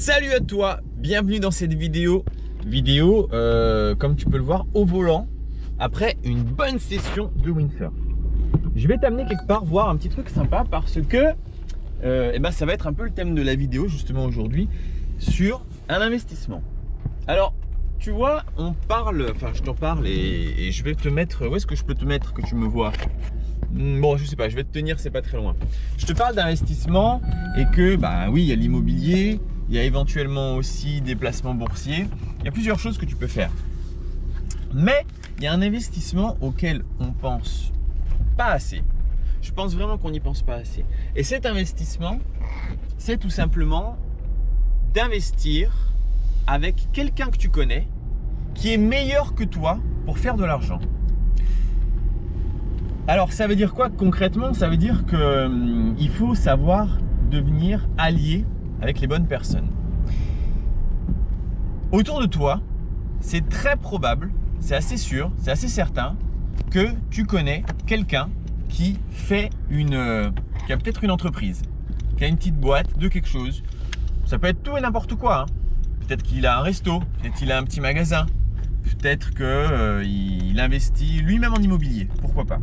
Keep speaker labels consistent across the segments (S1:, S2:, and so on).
S1: Salut à toi, bienvenue dans cette vidéo. Comme tu peux le voir, au volant, après une bonne session de windsurf. Je vais t'amener quelque part voir un petit truc sympa parce que ça va être un peu le thème de la vidéo justement aujourd'hui sur un investissement. Alors, tu vois, je t'en parle et je vais te mettre, où est-ce que je peux te mettre que tu me vois? Bon, je sais pas, je vais te tenir, c'est pas très loin. Je te parle d'investissement et que, oui, il y a l'immobilier, il y a éventuellement aussi des placements boursiers. Il y a plusieurs choses que tu peux faire. Mais il y a un investissement auquel on pense pas assez. Je pense vraiment qu'on n'y pense pas assez. Et cet investissement, c'est tout simplement d'investir avec quelqu'un que tu connais qui est meilleur que toi pour faire de l'argent. Alors, ça veut dire quoi concrètement? Ça veut dire qu'il faut savoir devenir allié avec les bonnes personnes. Autour de toi, c'est très probable, c'est assez sûr, c'est assez certain que tu connais quelqu'un qui a peut-être une entreprise, qui a une petite boîte de quelque chose. Ça peut être tout et n'importe quoi, hein. Peut-être qu'il a un resto, peut-être qu'il a un petit magasin, peut-être qu'il investit lui-même en immobilier, pourquoi pas.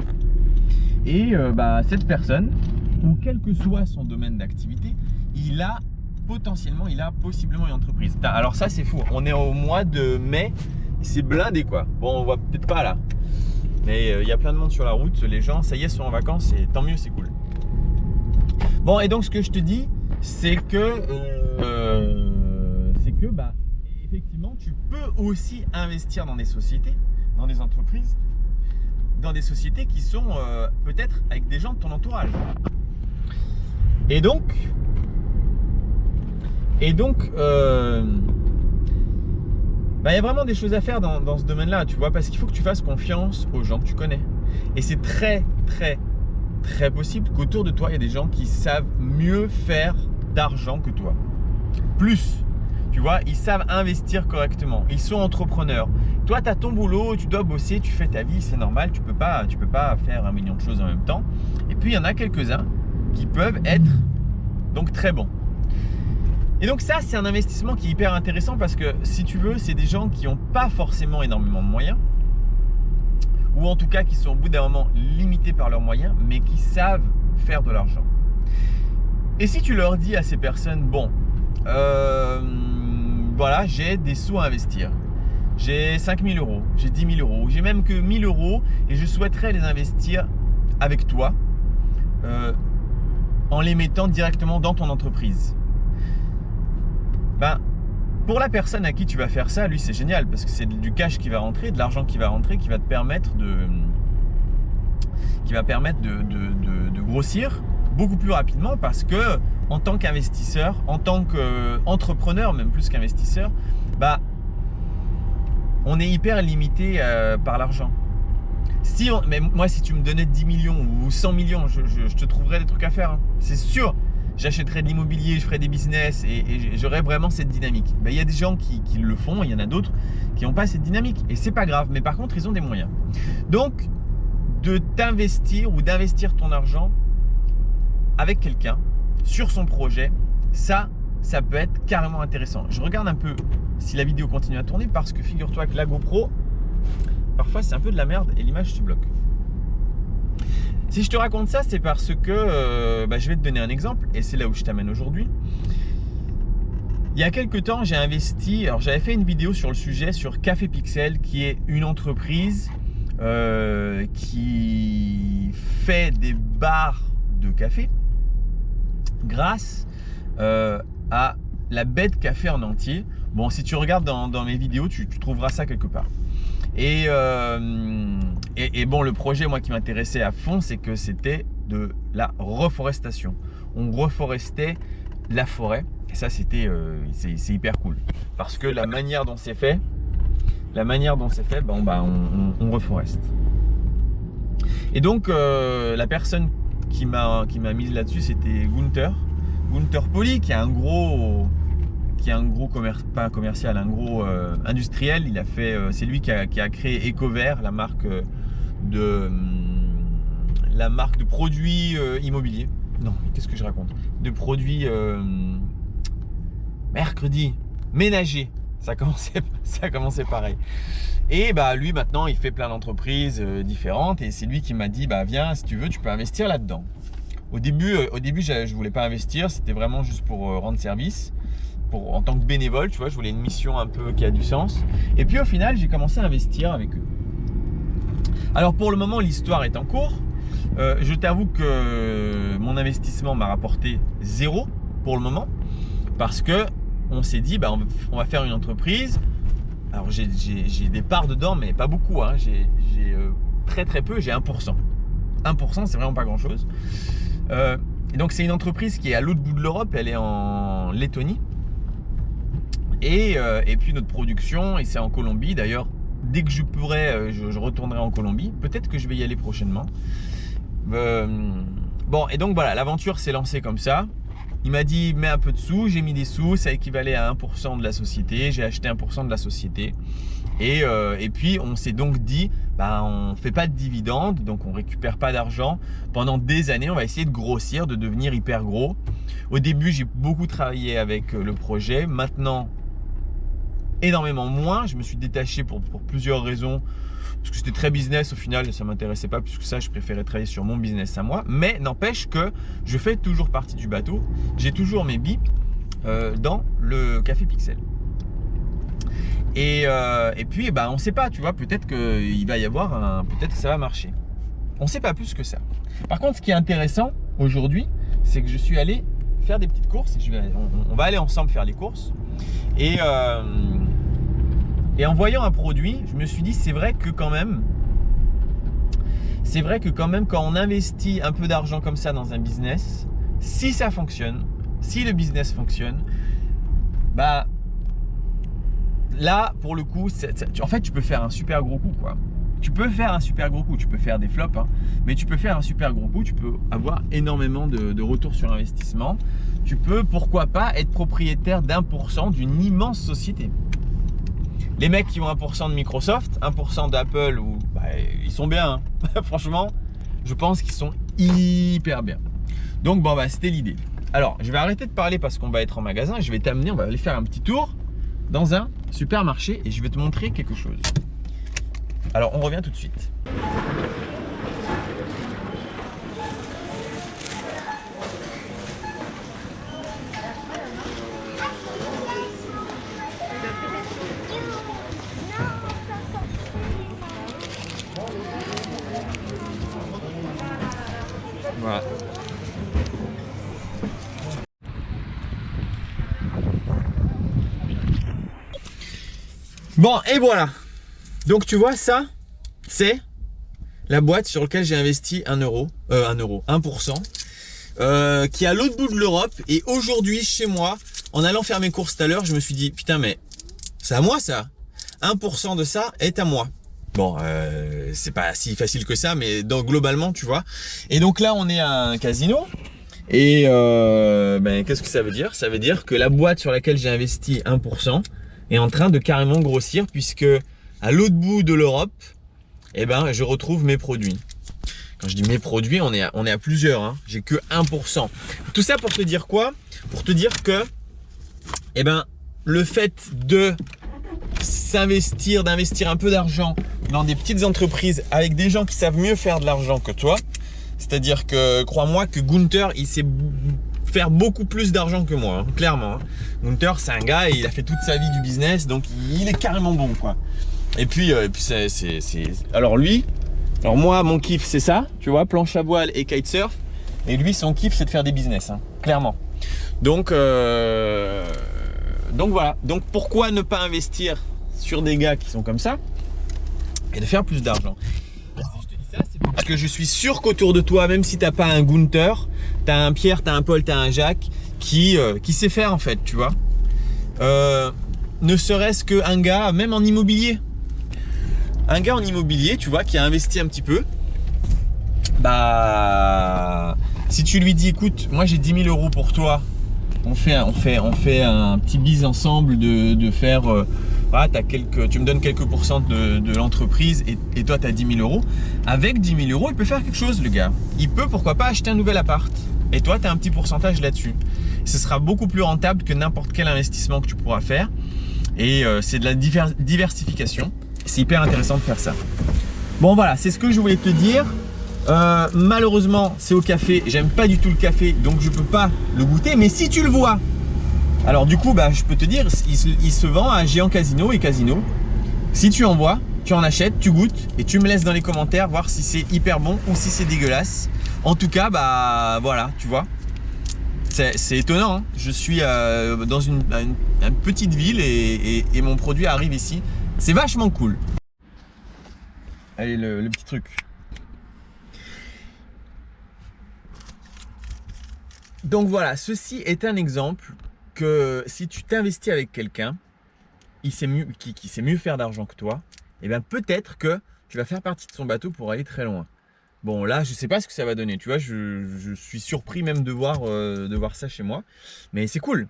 S1: Et cette personne, ou quel que soit son domaine d'activité, il a possiblement une entreprise. Alors ça c'est fou, on est au mois de mai, c'est blindé quoi. Bon, on voit peut-être pas là, mais il y a plein de monde sur la route, les gens ça y est sont en vacances et tant mieux, c'est cool. Bon, et donc ce que je te dis, c'est que effectivement tu peux aussi investir dans des sociétés, dans des entreprises, dans des sociétés qui sont peut-être avec des gens de ton entourage. Et donc il y a vraiment des choses à faire dans ce domaine-là, tu vois, parce qu'il faut que tu fasses confiance aux gens que tu connais. Et c'est très, très, très possible qu'autour de toi, il y a des gens qui savent mieux faire d'argent que toi. Plus, tu vois, ils savent investir correctement. Ils sont entrepreneurs. Toi, tu as ton boulot, tu dois bosser, tu fais ta vie, c'est normal. Tu peux pas faire 1 million de choses en même temps. Et puis, il y en a quelques-uns qui peuvent être donc très bons. Et donc ça, c'est un investissement qui est hyper intéressant parce que si tu veux, c'est des gens qui n'ont pas forcément énormément de moyens, ou en tout cas qui sont au bout d'un moment limités par leurs moyens, mais qui savent faire de l'argent. Et si tu leur dis à ces personnes, bon, voilà, j'ai des sous à investir, j'ai 5 000 euros, j'ai 10 000 euros, j'ai même que 1 000 euros et je souhaiterais les investir avec toi en les mettant directement dans ton entreprise. Pour la personne à qui tu vas faire ça, lui c'est génial parce que c'est du cash qui va rentrer, de l'argent qui va rentrer, qui va te permettre de grossir beaucoup plus rapidement parce que en tant qu'investisseur, en tant qu'entrepreneur, même plus qu'investisseur, on est hyper limité par l'argent. Mais moi, si tu me donnais 10 millions ou 100 millions, je te trouverais des trucs à faire, hein. C'est sûr. J'achèterais de l'immobilier, je ferais des business et j'aurais vraiment cette dynamique. Il y a des gens qui le font, il y en a d'autres qui n'ont pas cette dynamique et c'est pas grave. Mais par contre, ils ont des moyens. Donc, de t'investir ou d'investir ton argent avec quelqu'un sur son projet, ça peut être carrément intéressant. Je regarde un peu si la vidéo continue à tourner parce que figure-toi que la GoPro, parfois c'est un peu de la merde et l'image se bloque. Si je te raconte ça, c'est parce que je vais te donner un exemple et c'est là où je t'amène aujourd'hui. Il y a quelques temps, j'ai investi, alors j'avais fait une vidéo sur le sujet sur Café Pixel qui est une entreprise qui fait des bars de café grâce à la baie de café en entier. Bon, si tu regardes dans mes vidéos, tu trouveras ça quelque part. Et bon, le projet, moi, qui m'intéressait à fond, c'est que c'était de la reforestation. On reforestait la forêt. Et ça, c'est hyper cool. Parce que la manière dont c'est fait, on reforeste. Et donc, la personne qui m'a mis là-dessus, c'était Gunther Pauli, qui est un gros pas commercial, un gros industriel. Il a fait, c'est lui qui a créé EcoVert, la marque de produits immobiliers. Non, mais qu'est-ce que je raconte? De produits Mercredi, ménager. Ça commençait pareil. Et bah lui maintenant il fait plein d'entreprises différentes et c'est lui qui m'a dit bah viens si tu veux tu peux investir là-dedans. Au début je voulais pas investir, c'était vraiment juste pour rendre service, en tant que bénévole, tu vois, je voulais une mission un peu qui a du sens. Et puis au final j'ai commencé à investir avec eux. Alors pour le moment l'histoire est en cours. Je t'avoue que mon investissement m'a rapporté 0 pour le moment parce que on s'est dit bah on va faire une entreprise. Alors j'ai des parts dedans mais pas beaucoup hein. J'ai très peu, j'ai 1%. 1% c'est vraiment pas grand chose. Et donc c'est une entreprise qui est à l'autre bout de l'Europe, elle est en Lettonie. Et puis notre production, et c'est en Colombie d'ailleurs. Dès que je pourrai, je retournerai en Colombie. Peut-être que je vais y aller prochainement. Bon, et donc voilà, l'aventure s'est lancée comme ça. Il m'a dit, mets un peu de sous, j'ai mis des sous, ça équivalait à 1% de la société. J'ai acheté 1% de la société. Et puis, on s'est donc dit, bah, on ne fait pas de dividendes, donc on ne récupère pas d'argent. Pendant des années, on va essayer de grossir, de devenir hyper gros. Au début, j'ai beaucoup travaillé avec le projet. Maintenant, énormément moins. Je me suis détaché pour plusieurs raisons. Parce que c'était très business, au final, ça ne m'intéressait pas plus que ça. Je préférais travailler sur mon business à moi. Mais n'empêche que je fais toujours partie du bateau. J'ai toujours mes billes dans le Café Pixel. Et puis, bah, on ne sait pas, tu vois, peut-être qu'il va y avoir peut-être que ça va marcher. On ne sait pas plus que ça. Par contre, ce qui est intéressant aujourd'hui, c'est que je suis allé faire des petites courses. On va aller ensemble faire les courses. Et en voyant un produit, je me suis dit, c'est vrai que quand même, quand on investit un peu d'argent comme ça dans un business, si ça fonctionne, si le business fonctionne, bah là, pour le coup, en fait, tu peux faire un super gros coup, quoi. Tu peux faire un super gros coup, tu peux faire des flops, hein, mais tu peux faire un super gros coup, tu peux avoir énormément de retour sur investissement. Tu peux, pourquoi pas, être propriétaire d'1% d'une immense société. Les mecs qui ont 1% de Microsoft, 1% d'Apple, bah, ils sont bien. Hein. Franchement, je pense qu'ils sont hyper bien. Donc, bon, bah, c'était l'idée. Alors, je vais arrêter de parler parce qu'on va être en magasin. Je vais t'amener, on va aller faire un petit tour dans un supermarché et je vais te montrer quelque chose. Alors, on revient tout de suite. Voilà. Bon, et voilà. Donc tu vois, ça, c'est la boîte sur laquelle j'ai investi 1%, qui est à l'autre bout de l'Europe. Et aujourd'hui, chez moi, en allant faire mes courses tout à l'heure, je me suis dit, putain, mais c'est à moi ça. 1% de ça est à moi. Bon, c'est pas si facile que ça, mais donc, globalement, tu vois. Et donc là, on est à un casino. Et ben, qu'est-ce que ça veut dire? Ça veut dire que la boîte sur laquelle j'ai investi 1% est en train de carrément grossir, puisque à l'autre bout de l'Europe, eh ben, je retrouve mes produits. Quand je dis mes produits, on est à plusieurs. Hein. J'ai que 1%. Tout ça pour te dire quoi? Pour te dire que, eh ben, le fait d'investir un peu d'argent dans des petites entreprises avec des gens qui savent mieux faire de l'argent que toi, c'est-à-dire que, crois-moi que Gunther, il sait faire beaucoup plus d'argent que moi, hein, clairement. Hein. Gunther, c'est un gars, il a fait toute sa vie du business, donc il est carrément bon, quoi. Et puis alors moi, mon kiff, c'est ça, tu vois, planche à voile et kitesurf. Et lui, son kiff, c'est de faire des business, hein, clairement. Donc voilà. Donc pourquoi ne pas investir sur des gars qui sont comme ça et de faire plus d'argent? Si je te dis ça, c'est parce que je suis sûr qu'autour de toi, même si t'as pas un Gunther, t'as un Pierre, t'as un Paul, t'as un Jacques qui sait faire en fait, tu vois. Ne serait-ce qu'un gars, même en immobilier. Un gars en immobilier, tu vois, qui a investi un petit peu. Bah, si tu lui dis, écoute, moi j'ai 10 000 € pour toi, on fait un petit bise ensemble de faire, voilà, tu me donnes quelques pourcents de l'entreprise et toi tu as 10 000 €. Avec 10 000 €, il peut faire quelque chose, le gars. Il peut, pourquoi pas, acheter un nouvel appart. Et toi, tu as un petit pourcentage là-dessus. Ce sera beaucoup plus rentable que n'importe quel investissement que tu pourras faire. Et c'est de la diversification. C'est hyper intéressant de faire ça. Bon voilà, c'est ce que je voulais te dire. Malheureusement, c'est au café. J'aime pas du tout le café, donc je peux pas le goûter. Mais si tu le vois, alors du coup, je peux te dire, il se vend à Géant Casino et Casino. Si tu en vois, tu en achètes, tu goûtes et tu me laisses dans les commentaires voir si c'est hyper bon ou si c'est dégueulasse. En tout cas, voilà, tu vois. C'est étonnant, hein. Je suis dans une petite ville et mon produit arrive ici. C'est vachement cool. Allez, le petit truc. Donc voilà, ceci est un exemple que si tu t'investis avec quelqu'un qui sait mieux faire d'argent que toi, et bien peut-être que tu vas faire partie de son bateau pour aller très loin. Bon là, je sais pas ce que ça va donner, tu vois, je suis surpris même de voir ça chez moi, mais c'est cool.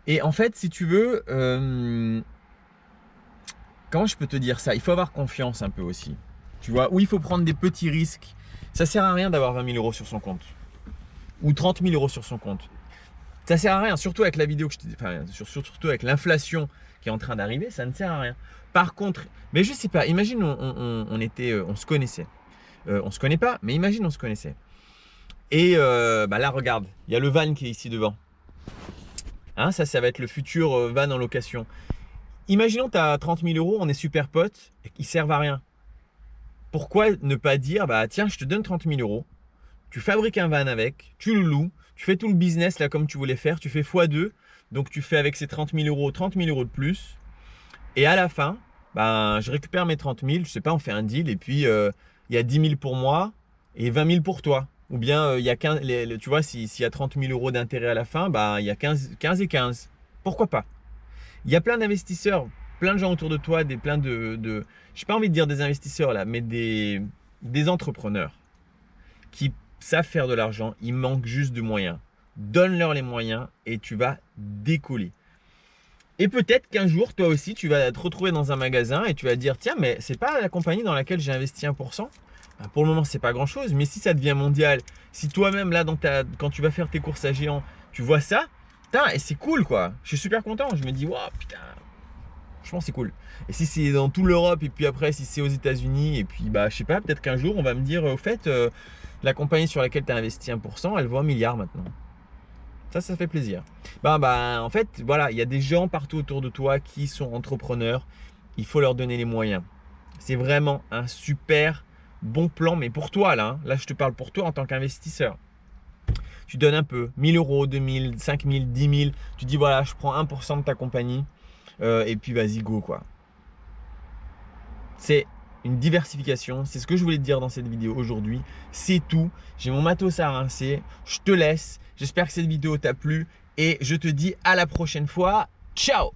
S1: Et en fait, si tu veux, comment je peux te dire ça? Il faut avoir confiance un peu aussi, tu vois, ou il faut prendre des petits risques. Ça sert à rien d'avoir 20 000 € sur son compte ou 30 000 € sur son compte. Ça sert à rien, surtout avec la vidéo que je te dis, enfin, surtout avec l'inflation qui est en train d'arriver, ça ne sert à rien. Par contre, mais je sais pas, imagine on se connaissait. On se connaît pas, mais imagine on se connaissait. Et là regarde, il y a le van qui est ici devant. Hein, ça va être le futur van en location. Imaginons tu as 30 000 €, on est super potes et qu'ils servent à rien. Pourquoi ne pas dire, tiens, je te donne 30 000 €, tu fabriques un van avec, tu le loues, tu fais tout le business là comme tu voulais faire, tu fais x2, donc tu fais avec ces 30 000 € 30 000 € de plus. Et à la fin, je récupère mes 30 000, je sais pas, on fait un deal et puis il y a 10 000 pour moi et 20 000 pour toi. Ou bien il y a 15, tu vois, s'il y a 30 000 € d'intérêt à la fin, il y a 15 et 15. Pourquoi pas? Il y a plein d'investisseurs, plein de gens autour de toi, j'ai pas envie de dire des investisseurs là, mais des entrepreneurs qui savent faire de l'argent, ils manquent juste de moyens. Donne-leur les moyens et tu vas décoller. Et peut-être qu'un jour, toi aussi, tu vas te retrouver dans un magasin et tu vas te dire, tiens, mais c'est pas la compagnie dans laquelle j'ai investi 1%. Pour le moment, c'est pas grand-chose, mais si ça devient mondial, si toi-même, là, quand tu vas faire tes courses à Géant, tu vois ça, putain, et c'est cool, quoi. Je suis super content. Je me dis, waouh, putain, franchement, c'est cool. Et si c'est dans toute l'Europe, et puis après, si c'est aux États-Unis, et puis, je sais pas, peut-être qu'un jour, on va me dire, au fait, la compagnie sur laquelle tu as investi 1%, elle vaut 1 milliard maintenant. Ça fait plaisir. En fait, voilà, il y a des gens partout autour de toi qui sont entrepreneurs. Il faut leur donner les moyens. C'est vraiment un super bon plan, mais pour toi, là, je te parle pour toi en tant qu'investisseur. Tu donnes un peu, 1 000 €, 2 000, 5 000, 10 000. Tu dis, voilà, je prends 1% de ta compagnie et puis vas-y, go, quoi. C'est une diversification, c'est ce que je voulais te dire dans cette vidéo aujourd'hui. C'est tout, j'ai mon matos à rincer, je te laisse. J'espère que cette vidéo t'a plu et je te dis à la prochaine fois. Ciao!